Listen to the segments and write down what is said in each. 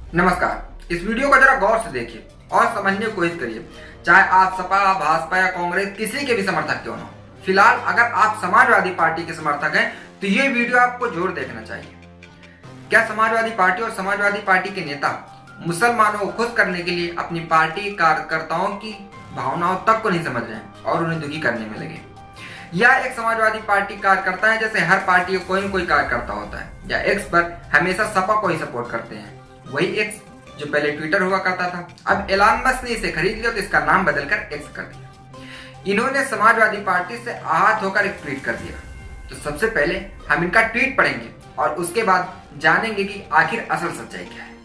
नमस्कार। इस वीडियो को जरा गौर से देखिए और समझने की कोशिश करिए, चाहे आप सपा, भाजपा या कांग्रेस किसी के भी समर्थक क्यों न हो। फिलहाल अगर आप समाजवादी पार्टी के समर्थक हैं तो ये वीडियो आपको जरूर देखना चाहिए। क्या समाजवादी पार्टी और समाजवादी पार्टी के नेता मुसलमानों को खुश करने के लिए अपनी पार्टी कार्यकर्ताओं की भावनाओं तक को नहीं समझ रहे हैं और उन्हें दुखी करने में लगे? या एक समाजवादी पार्टी कार्यकर्ता है, जैसे हर पार्टी का कोई न कोई कार्यकर्ता होता है, या एक्स पर हमेशा सपा को ही सपोर्ट करते हैं। वही एक्स जो पहले ट्विटर हुआ करता था, अब एलन मस्क ने इसे खरीद लिया तो इसका नाम बदलकर एक्स कर दिया। इन्होंने समाजवादी पार्टी से आहत होकर एक ट्वीट कर दिया। तो सबसे पहले हम इनका ट्वीट पढ़ेंगे और उसके बाद जानेंगे कि आखिर असल सच्चाई क्या है।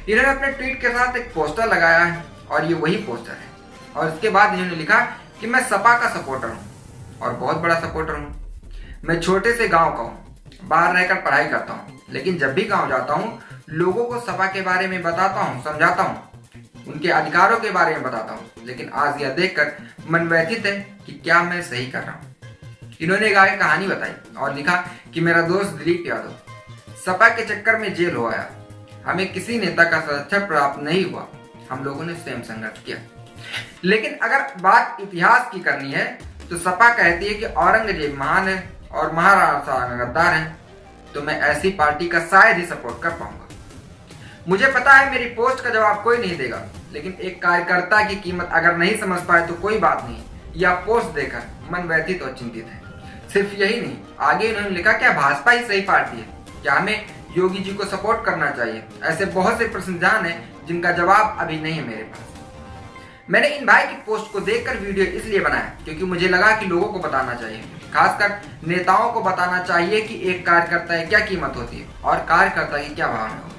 इन्होंने अपने ट्वीट के साथ एक पोस्टर लगाया है और ये वही पोस्टर है, और उसके बाद इन्होंने लिखा कि मैं सपा का सपोर्टर हूँ और बहुत बड़ा सपोर्टर हूँ। मैं छोटे से गांव का हूँ, बाहर रहकर पढ़ाई करता हूँ, लेकिन जब भी गांव जाता हूँ लोगों को सपा के बारे में बताता हूँ, समझाता हूँ, उनके अधिकारों के बारे में बताता हूँ। लेकिन आज यह देखकर मन व्यथित है कि क्या मैं सही कर रहा हूँ। इन्होंने एक आगे कहानी बताई और लिखा कि मेरा दोस्त दिलीप यादव सपा के चक्कर में जेल हो आया। हमें किसी नेता का सदस्य प्राप्त नहीं हुआ, हम लोगों ने स्वयं संघर्ष किया। लेकिन अगर बात इतिहास की करनी है तो सपा कहती है कि औरंगजेब महान है और महाराणा गद्दार है, तो मैं ऐसी पार्टी का शायद ही सपोर्ट कर पाऊंगा। मुझे पता है मेरी पोस्ट का जवाब कोई नहीं देगा, लेकिन एक कार्यकर्ता की कीमत अगर नहीं समझ पाए तो कोई बात नहीं। यह पोस्ट देखकर मन व्यथित और चिंतित है। सिर्फ यही नहीं, आगे इन्होंने लिखा क्या भाजपा ही सही पार्टी है, क्या हमें योगी जी को सपोर्ट करना चाहिए? ऐसे बहुत से प्रश्न जान है जिनका जवाब अभी नहीं है मेरे पास। मैंने इन भाई की पोस्ट को देखकर वीडियो इसलिए बनाया क्योंकि मुझे लगा कि लोगों को बताना चाहिए, खासकर नेताओं को बताना चाहिए कि एक कार्यकर्ता की क्या कीमत होती है और कार्यकर्ता की क्या भावना होती है।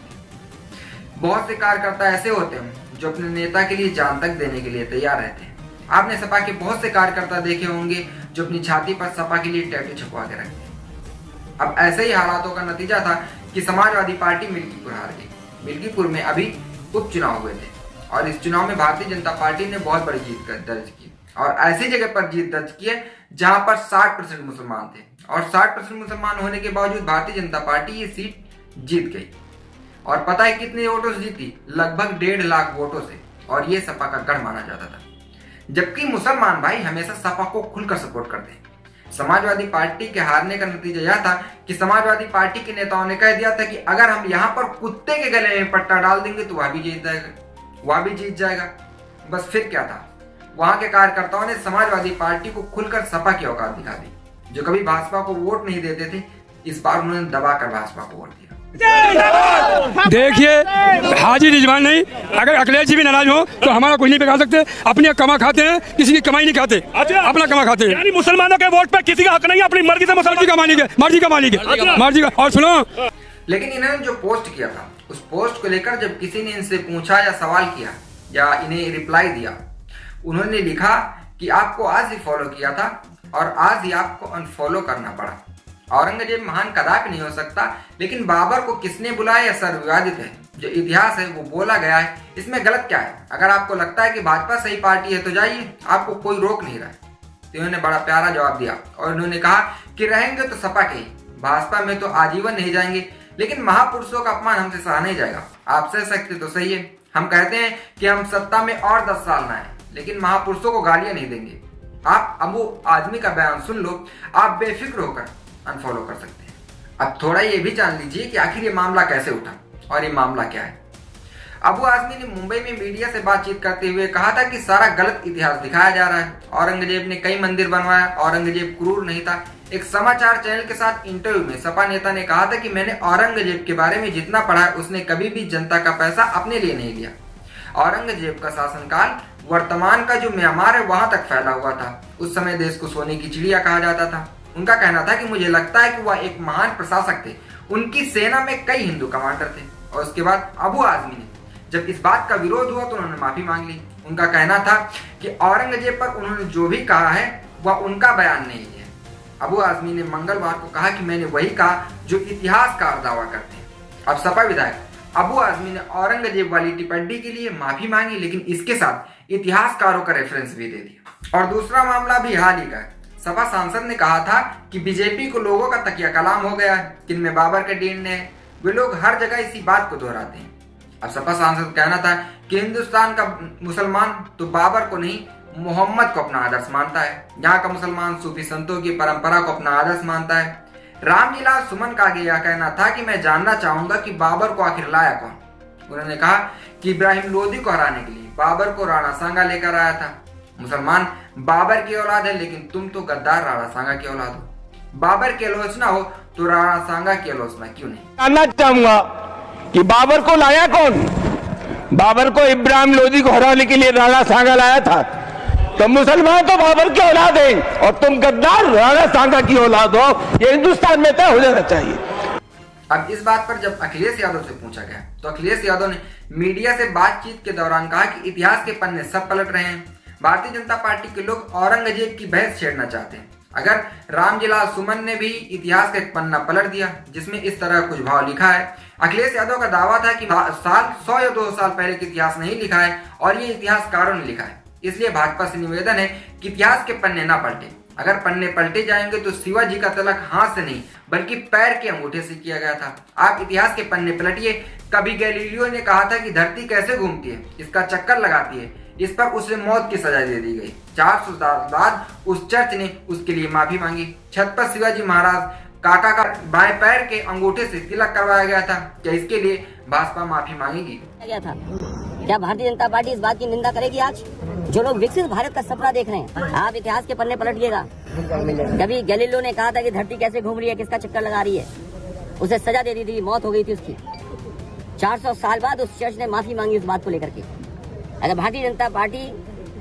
बहुत से कार्यकर्ता ऐसे होते हैं जो अपने नेता के लिए जान तक देने के लिए तैयार रहते हैं। आपने सपा के बहुत से कार्यकर्ता देखे होंगे जो अपनी छाती पर सपा के लिए टैटू छपवा के रखते हैं। अब ऐसे ही हालातों का नतीजा था कि समाजवादी पार्टी मिल्कीपुर हार गई। मिल्कीपुर में अभी उपचुनाव हुए थे और इस चुनाव में भारतीय जनता पार्टी ने बहुत बड़ी जीत दर्ज की, और ऐसी जगह पर जीत दर्ज की है जहां पर 60% मुसलमान थे, और 60% मुसलमान होने के बावजूद भारतीय जनता पार्टी ये सीट जीत गई। और पता है कितने वोटों से जीती? लगभग 1.5 लाख वोटों से, और ये सपा का गढ़ माना जाता था। जबकि मुसलमान भाई हमेशा सपा को खुलकर सपोर्ट करते हैं। समाजवादी पार्टी के हारने का नतीजा यह था कि समाजवादी पार्टी के नेताओं ने कह दिया था कि अगर हम यहाँ पर कुत्ते के गले में पट्टा डाल देंगे तो वह भी जीत जाएगा। बस फिर क्या था, वहां के कार्यकर्ताओं ने समाजवादी पार्टी को खुलकर सपा की औकात दिखा दी। जो कभी भाजपा को वोट नहीं देते थे, इस बार उन्होंने दबाकर भाजपा को वोट दिया। देखिए, हाजी रिजवान नहीं, अगर अखिलेश जी भी नाराज हो तो हमारा कुछ नहीं बिगाड़ सकते। अपने कमा खाते हैं, किसी की कमाई नहीं खाते। अपना कमा खाते हैं। यानी मुसलमानों के वोट पे किसी का हक नहीं है, अपनी मर्जी से मर्जी का मर्जी का। और सुनो, लेकिन इन्होंने जो पोस्ट किया था उस पोस्ट को लेकर जब किसी ने इनसे पूछा या सवाल किया या इन्हें रिप्लाई दिया, उन्होंने लिखा कि आपको आज ही फॉलो किया था और आज ही आपको अनफॉलो करना पड़ा। औरंगजेब महान कदापि नहीं हो सकता, लेकिन बाबर को किसने बुलाया यह सर्वविवादित है। जो इतिहास है वो बोला गया है, इसमें गलत क्या है? अगर आपको लगता है कि भाजपा सही पार्टी है तो जाइए, आपको कोई रोक नहीं रहा है। तो इन्होंने बड़ा प्यारा जवाब दिया और इन्होंने कहा कि रहेंगे तो सपा के ही, भाजपा में तो आजीवन नहीं जाएंगे, लेकिन महापुरुषों का अपमान हमसे सहा नहीं जाएगा। आप सह सकते तो सही है, हम कहते हैं कि हम सत्ता में और 10 साल ना आए, लेकिन महापुरुषों को गालियां नहीं देंगे। आप अबू आदमी का बयान सुन लो, आप बेफिक्र होकर अनफॉलो कर सकते हैं। अब थोड़ा ये भी जान लीजिए कि आखिर ये मामला कैसे उठा और ये मामला क्या है। अबू आजमी ने मुंबई में मीडिया से बातचीत करते हुए कहा था कि सारा गलत इतिहास दिखाया जा रहा है। औरंगजेब ने कई मंदिर बनवाया, औरंगजेब क्रूर नहीं था। एक समाचार चैनल के साथ इंटरव्यू में सपा नेता ने कहा था कि मैंने औरंगजेब के बारे में जितना पढ़ा है उसने कभी भी जनता का पैसा अपने लिए नहीं लिया। औरंगजेब का शासनकाल वर्तमान का जो म्यांमार है वहां तक फैला हुआ था। उस समय देश को सोने की चिड़िया कहा जाता था। उनका कहना था कि मुझे लगता है कि वह एक महान प्रशासक थे। उनकी सेना में कई हिंदू कमांडर थे। और उसके बाद अबू आजमी ने जब इस बात का विरोध हुआ तो उन्होंने माफी मांग ली। उनका कहना था कि औरंगजेब पर उन्होंने जो भी कहा है वह उनका बयान नहीं है। अबू आजमी ने मंगलवार को कहा कि मैंने वही कहा जो इतिहासकार दावा करते हैं। अब सपा विधायक अबू आजमी ने औरंगजेब वाली टिप्पणी के लिए माफी मांगी, लेकिन इसके साथ इतिहासकारों का रेफरेंस भी दे दिया। और दूसरा मामला भी हाल ही का है। सपा सांसद ने कहा था कि बीजेपी को लोगों का तकिया कलाम हो गया है, जिनमें बाबर के डीन ने वे लोग हर जगह इसी बात को दोहराते हैं। अब सपा सांसद का कहना था कि हिंदुस्तान का मुसलमान तो बाबर को नहीं मोहम्मद को अपना आदर्श मानता है। यहाँ का मुसलमान सूफी संतों की परंपरा को अपना आदर्श मानता है। रामलीला सुमन का आगे यह कहना था कि मैं जानना चाहूंगा कि बाबर को आखिर लाया कौन। उन्होंने कहा कि इब्राहिम लोदी को हराने के लिए बाबर को राणा सांगा लेकर आया था। मुसलमान बाबर की औलाद है, लेकिन तुम तो गद्दार राणा सांगा की औलाद हो। बाबर की आलोचना हो तो राणा सांगा की आलोचना क्यों नहीं। जानना चाहूंगा कि बाबर को लाया कौन। बाबर को इब्राहिम लोदी को हराने के लिए राणा सांगा लाया था। तो मुसलमान तो बाबर की औलाद है और तुम गद्दार राणा सांगा की औलाद हो। ये हिंदुस्तान में तय हो जाना चाहिए। अब इस बात पर जब अखिलेश यादव से पूछा गया तो अखिलेश यादव ने मीडिया से बातचीत के दौरान कहा कि इतिहास के पन्ने सब पलट रहे हैं। भारतीय जनता पार्टी के लोग औरंगजेब की बहस छेड़ना चाहते हैं। अगर रामलीला सुमन ने भी इतिहास का एक पन्ना पलट दिया जिसमें इस तरह कुछ भाव लिखा है। अखिलेश यादव का दावा था कि साल 100 या 200 साल पहले का इतिहास नहीं लिखा है और ये इतिहासकारों ने लिखा है। इसलिए भाजपा से निवेदन है कि इतिहास के पन्ने ना पलटे। अगर पन्ने पलटे जाएंगे तो शिवाजी का तिलक हाथ से नहीं बल्कि पैर के अंगूठे से किया गया था। आप इतिहास के पन्ने पलटिए। कभी गैलीलियो ने कहा था कि धरती कैसे घूमती है, इसका चक्कर लगाती है। इस पर उसे मौत की सजा दे दी गई। 400 साल बाद उस चर्च ने उसके लिए माफी मांगी। छत पर शिवाजी महाराज काका का बाएं पैर के अंगूठे से तिलक करवाया गया था। क्या इसके लिए भाजपा माफी मांगेगी? क्या भारतीय जनता पार्टी इस बात की निंदा करेगी? आज जो लोग विकसित भारत का सपना देख रहे हैं, आप इतिहास के पन्ने पलटिएगा। कभी गैलीलियो ने कहा था कि धरती कैसे घूम रही है, किसका चक्कर लगा रही है, उसे सजा दे दी थी, मौत हो गई थी उसकी। 400 साल बाद उस चर्च ने माफी मांगी उस बात को लेकर के। अगर भारतीय जनता पार्टी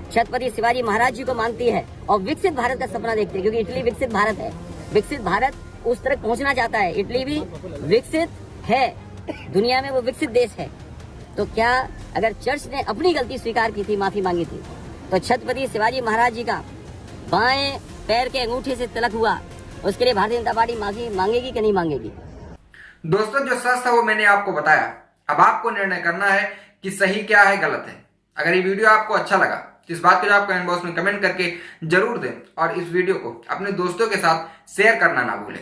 छत्रपति शिवाजी महाराज जी को मानती है और विकसित भारत का सपना देखती है, क्योंकि इटली विकसित भारत है, विकसित भारत उस तरह पहुंचना चाहता है। इटली भी विकसित है, दुनिया में वो विकसित देश है। तो क्या अगर चर्च ने अपनी गलती स्वीकार की थी, माफी मांगी थी, तो छत्रपति शिवाजी महाराज जी का बाएं पैर के अंगूठे से तिलक हुआ, उसके लिए भारतीय जनता पार्टी माफी मांगेगी कि नहीं मांगेगी? दोस्तों, जो सच था वो मैंने आपको बताया। अब आपको निर्णय करना है कि सही क्या है, गलत है। अगर ये वीडियो आपको अच्छा लगा तो इस बात को आप कमेंट बॉक्स में कमेंट करके जरूर दें और इस वीडियो को अपने दोस्तों के साथ शेयर करना ना भूलें।